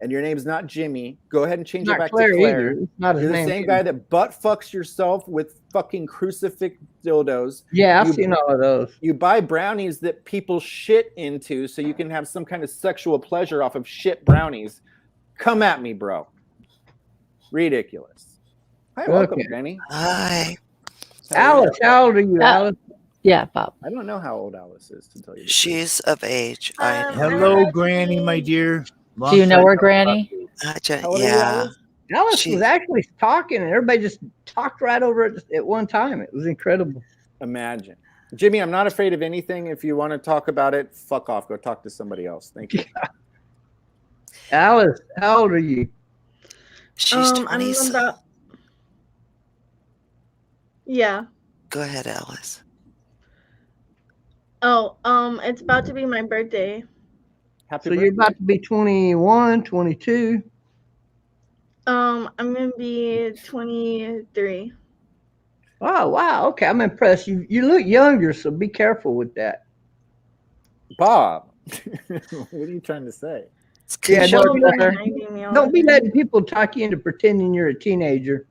And your name's not Jimmy. Go ahead and change it back to Claire. Either. It's not his You're the name same either. guy that butt fucks yourself with fucking crucifix dildos. Yeah, I've seen all of those. You buy brownies that people shit into so you can have some kind of sexual pleasure off of shit brownies. Come at me, bro. Ridiculous. Hi, welcome, Okay. Granny. Hi. Alice, how old are you, Alice? Yeah, Bob. I don't know how old Alice is, to tell you the truth. She's of age. Hello, Granny, my dear. Do you know her, Granny? How old are you, Yeah. Alice? Alice was actually talking, and everybody just talked right over it at one time. It was incredible. Imagine. Jimmy, I'm not afraid of anything. If you want to talk about it, fuck off. Go talk to somebody else. Thank you. Alice, how old are you? She's I'm 20. about. Yeah. Go ahead, Alice. Oh, it's about to be my birthday. Happy So you're about to be 21, 22. I'm gonna be 23. Oh, wow. Okay, I'm impressed. You look younger, so be careful with that. Bob, what are you trying to say? Yeah, Don't be don't reminding me all don't the be time. letting people talk you into pretending you're a teenager.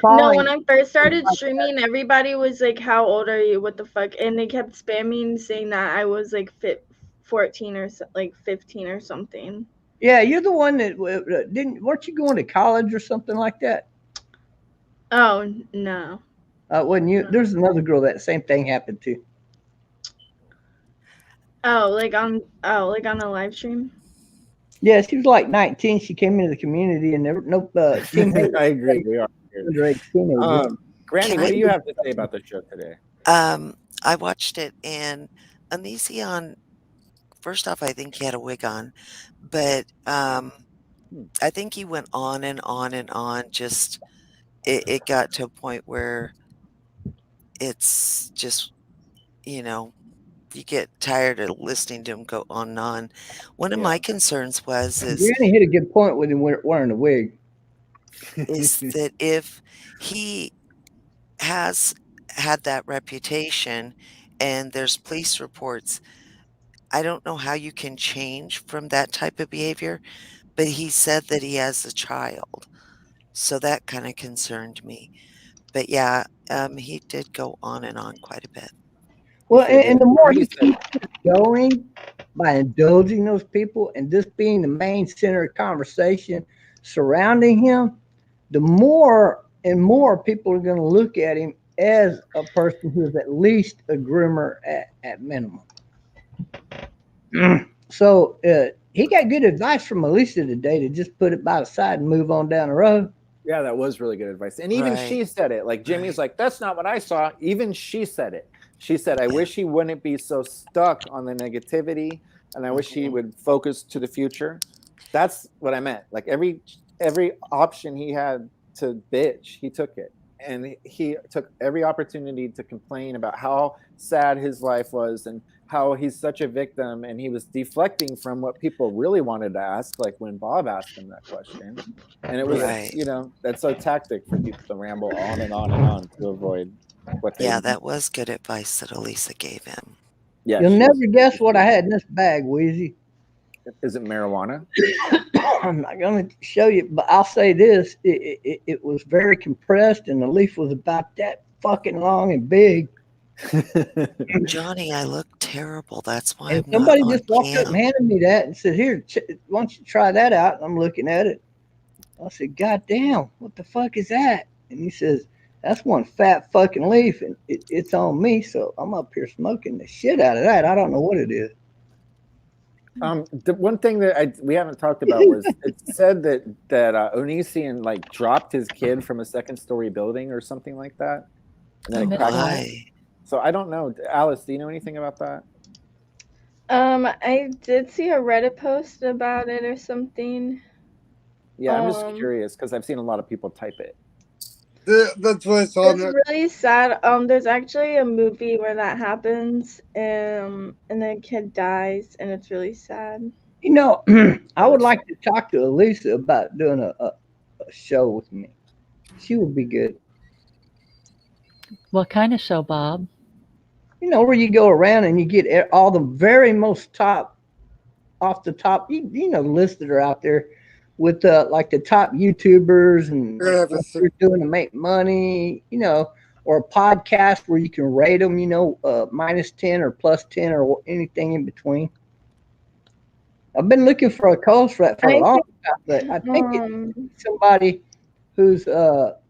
No, when I first started streaming, everybody was like, "How old are you? What the fuck?" And they kept spamming saying that I was like 14 or like 15 or something. Yeah, you're the one that weren't you going to college or something like that? Oh no. Wasn't you? There's another girl that same thing happened to. Oh, like on a live stream. Yeah, she was like 19. She came into the community, and there were no teenagers. I agree. We are. Underage teenagers. Granny, what do you have to say about the show today? I watched it, and Onision, first off, I think he had a wig on, but I think he went on and on and on. Just it got to a point where it's just, you get tired of listening to him go on and on. One of my concerns is Granny hit a good point with him wearing a wig. is that if he has had that reputation and there's police reports, I don't know how you can change from that type of behavior, but he said that he has a child. So that kind of concerned me. But yeah, he did go on and on quite a bit. Well, and the more he keeps going by indulging those people and this being the main center of conversation surrounding him, the more and more people are going to look at him as a person who is at least a groomer at minimum. So he got good advice from Alicia today to just put it by the side and move on down the road. Yeah, that was really good advice. And even she said it. Like Jimmy's like, that's not what I saw. Even she said it. She said, I wish he wouldn't be so stuck on the negativity, and I wish he would focus to the future. That's what I meant. Like every option he had to bitch, he took it. And he took every opportunity to complain about how sad his life was and how he's such a victim. And he was deflecting from what people really wanted to ask, like when Bob asked him that question. And it was, Right. you know, that's a tactic for people to ramble on and on and on to avoid what they. Yeah, that was good advice that Elisa gave him. Yeah, You'll she never was- guess what I had in this bag, Wheezy. Is it marijuana? I'm not going to show you, but I'll say this: it was very compressed, and the leaf was about that fucking long and big. Johnny, I look terrible. That's why And I'm somebody not just on walked up and handed me that and said, "Here, why don't you try that out?" And I'm looking at it. I said, "God damn, what the fuck is that?" And he says, "That's one fat fucking leaf, and it's on me, so I'm up here smoking the shit out of that. I don't know what it is." The one thing that we haven't talked about was it said that Onision like dropped his kid from a second-story building or something like that. And then it cracked him. Why? So I don't know. Alice, do you know anything about that? I did see a Reddit post about it or something. Yeah, I'm just curious because I've seen a lot of people type it. That's what I saw. It's really sad. There's actually a movie where that happens, and the kid dies, and it's really sad. You know, I would like to talk to Elisa about doing a show with me. She would be good. What kind of show, Bob? You know, where you go around and you get all the very most top, off the top, you know, the lists that are out there with like the top YouTubers and what they're doing to make money, you know, or a podcast where you can rate them, you know, -10 or +10 or anything in between. I've been looking for a co-host for that for a long time, but I think it's somebody who's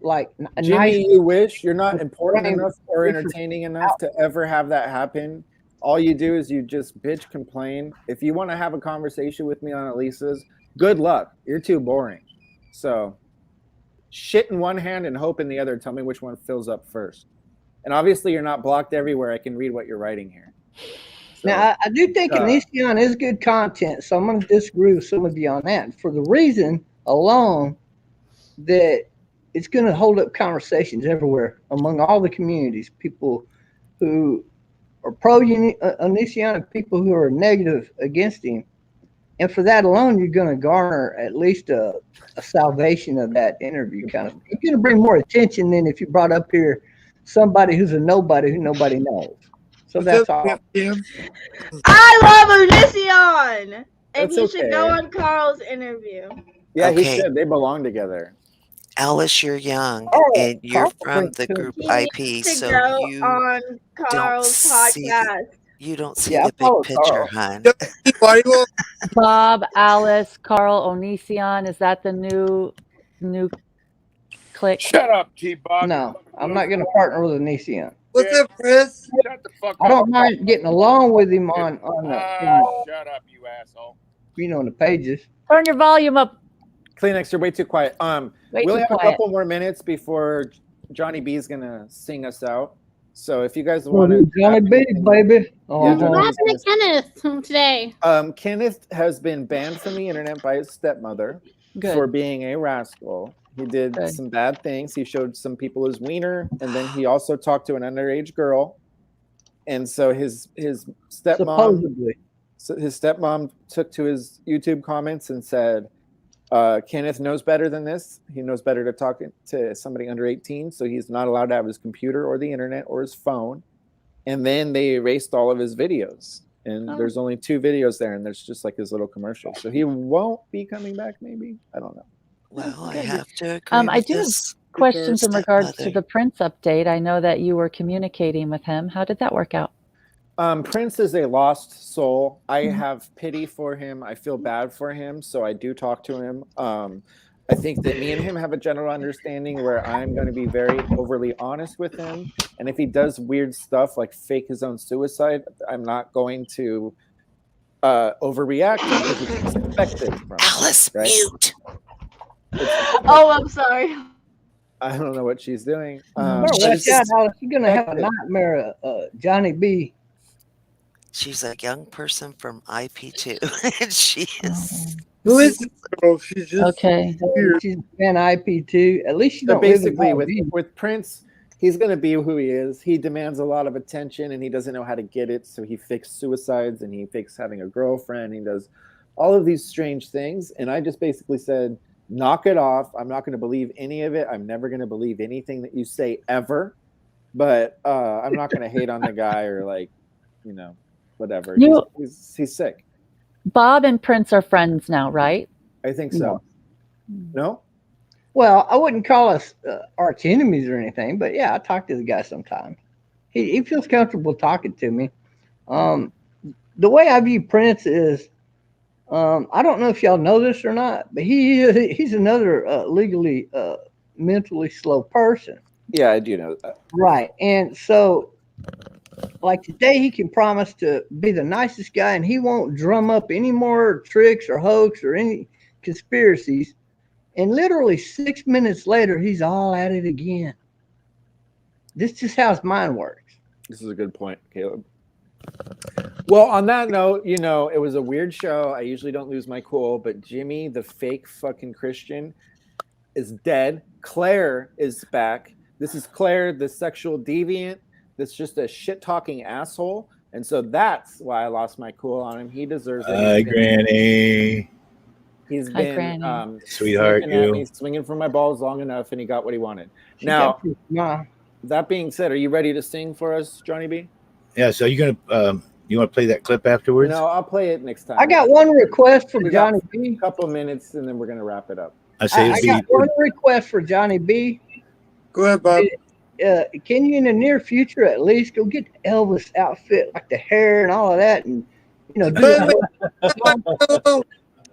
like a Jimmy, nice. you wish you're not important enough or entertaining enough to ever have that happen. All you do is you just bitch complain. If you want to have a conversation with me on Elisa's, good luck. You're too boring. So shit in one hand and hope in the other. Tell me which one fills up first. And obviously you're not blocked everywhere. I can read what you're writing here. So, now, I do think Onision is good content, so I'm going to disagree with some of you on that for the reason alone that it's going to hold up conversations everywhere among all the communities, people who are pro-Onision and people who are negative against him. And for that alone, you're going to garner at least a salvation of that interview kind of. You're going to bring more attention than if you brought up here somebody who's a nobody who nobody knows. So that's all. I love Onision, and That's he should go okay. on Carl's interview. Yeah, he Okay. should. They belong together. Alice, you're young and you're from the group He IP, needs to so go you on don't Carl's see podcast. you don't see Yeah, the I big follow picture, Carl. hon. Bob, Alice, Carl, Onision. Is that the new click? Shut up, T-Bob. No, I'm not going to partner with Onision. What's up, Chris? Shut the fuck I up. don't mind getting along with him on the Shut up, you asshole. you know, in the pages. Turn your volume up. Kleenex, you're way too quiet. Way We'll too have quiet. a couple more minutes before Johnny B's gonna sing us out. So if you guys want to, Johnny B, baby. Oh, Yeah, What Johnny happened to Kenneth today? Kenneth has been banned from the internet by his stepmother for being a rascal. He did some bad things. He showed some people his wiener, and then he also talked to an underage girl. And so his stepmom, his stepmom took to his YouTube comments and said, Kenneth knows better than this. He knows better to talk to somebody under 18, so he's not allowed to have his computer or the internet or his phone. And then they erased all of his videos. And there's only 2 videos there, and there's just like his little commercial. So he won't be coming back, maybe. I don't know. Well, I have to agree I with do have this questions in regards to stepmother. the Prince update. I know that you were communicating with him. How did that work out? Prince is a lost soul. I have pity for him. I feel bad for him, so I do talk to him. I think that me and him have a general understanding where I'm going to be very overly honest with him. And if he does weird stuff like fake his own suicide, I'm not going to overreact because it's expected from him, Alice, right? mute. Oh, I'm sorry. I don't know what she's doing. Watch out, Alice. You're going to have a nightmare of Johnny B. She's a young person from IP2, and she is. Who is this girl? She's just Okay. weird. She's an IP too. At least you So don't live in basically, Miami. with Prince, he's going to be who he is. He demands a lot of attention, and he doesn't know how to get it. So he fakes suicides, and he fakes having a girlfriend. He does all of these strange things. And I just basically said, knock it off. I'm not going to believe any of it. I'm never going to believe anything that you say ever. But I'm not going to hate on the guy or whatever. He's sick. Bob and Prince are friends now, right? I think so. No? Well, I wouldn't call us arch enemies or anything, but yeah, I talk to the guy sometimes. He feels comfortable talking to me. The way I view Prince is, I don't know if y'all know this or not, but he's another legally mentally slow person. Yeah, I do know that. Right. And so, like today, he can promise to be the nicest guy and he won't drum up any more tricks or hoax or any conspiracies. And literally 6 minutes later, he's all at it again. This is just how his mind works. This is a good point, Caleb. Well, on that note, it was a weird show. I usually don't lose my cool, but Jimmy, the fake fucking Christian, is dead. Claire is back. This is Claire, the sexual deviant. That's just a shit-talking asshole. And so that's why I lost my cool on him. He deserves it. Hi, Granny. He's Hi, been Granny. Sweetheart, sneaking at you. me, swinging for my balls long enough, and he got what he wanted. She Now, got pissed off. that being said, are you ready to sing for us, Johnny B? Yeah, so you want to play that clip afterwards? No, I'll play it next time. I got one request for We got Johnny B. a couple minutes, and then we're going to wrap it up. I say I got one request for Johnny B. Go ahead, Bob. Can you in the near future at least go get the Elvis outfit, like the hair and all of that, and do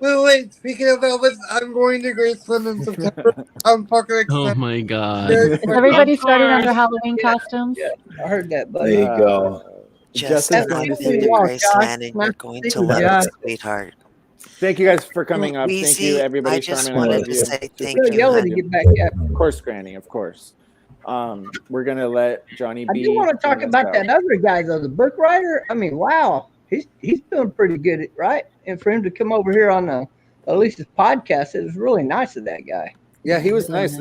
Wait. Speaking of Elvis, I'm going to Graceland in September. I'm fucking excited. Oh my God. Is everybody starting on their course. Halloween costumes? Yeah, I heard that, There buddy. you go. Just Jess is as going I've to been to see. Graceland, and you're going to love Josh. it, sweetheart. Thank you guys for coming up. Thank you, Weezy, everybody. I just Charmin, I wanted love to you. say Just thank Good you, yelling to honey. get back at. Of course, Granny, of course. We're gonna let Johnny I B. do want to talk sing us about out. that other guy though, the book writer. I mean, wow, he's doing pretty good, right? And for him to come over here on Elisa's podcast, it was really nice of that guy. Yeah, he was nice.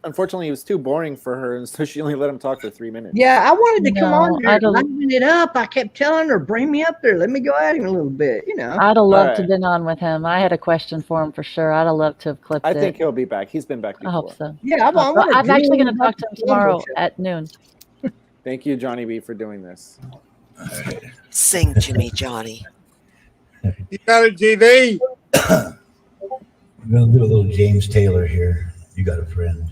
Unfortunately, he was too boring for her, and so she only let him talk for 3 minutes. Yeah, I wanted to come No, on there I and don't- liven it up. I kept telling her, bring me up there. Let me go at him a little bit, I'd have loved to right. been on with him. I had a question for him for sure. I'd have loved to have clipped I it. think he'll be back. He's been back I before. hope so. Yeah, I'm actually going to talk to him tomorrow at noon. Thank you, Johnny B, for doing this. Sing to me, Johnny. You got it, JV. We're going to do a little James Taylor here. You got a friend.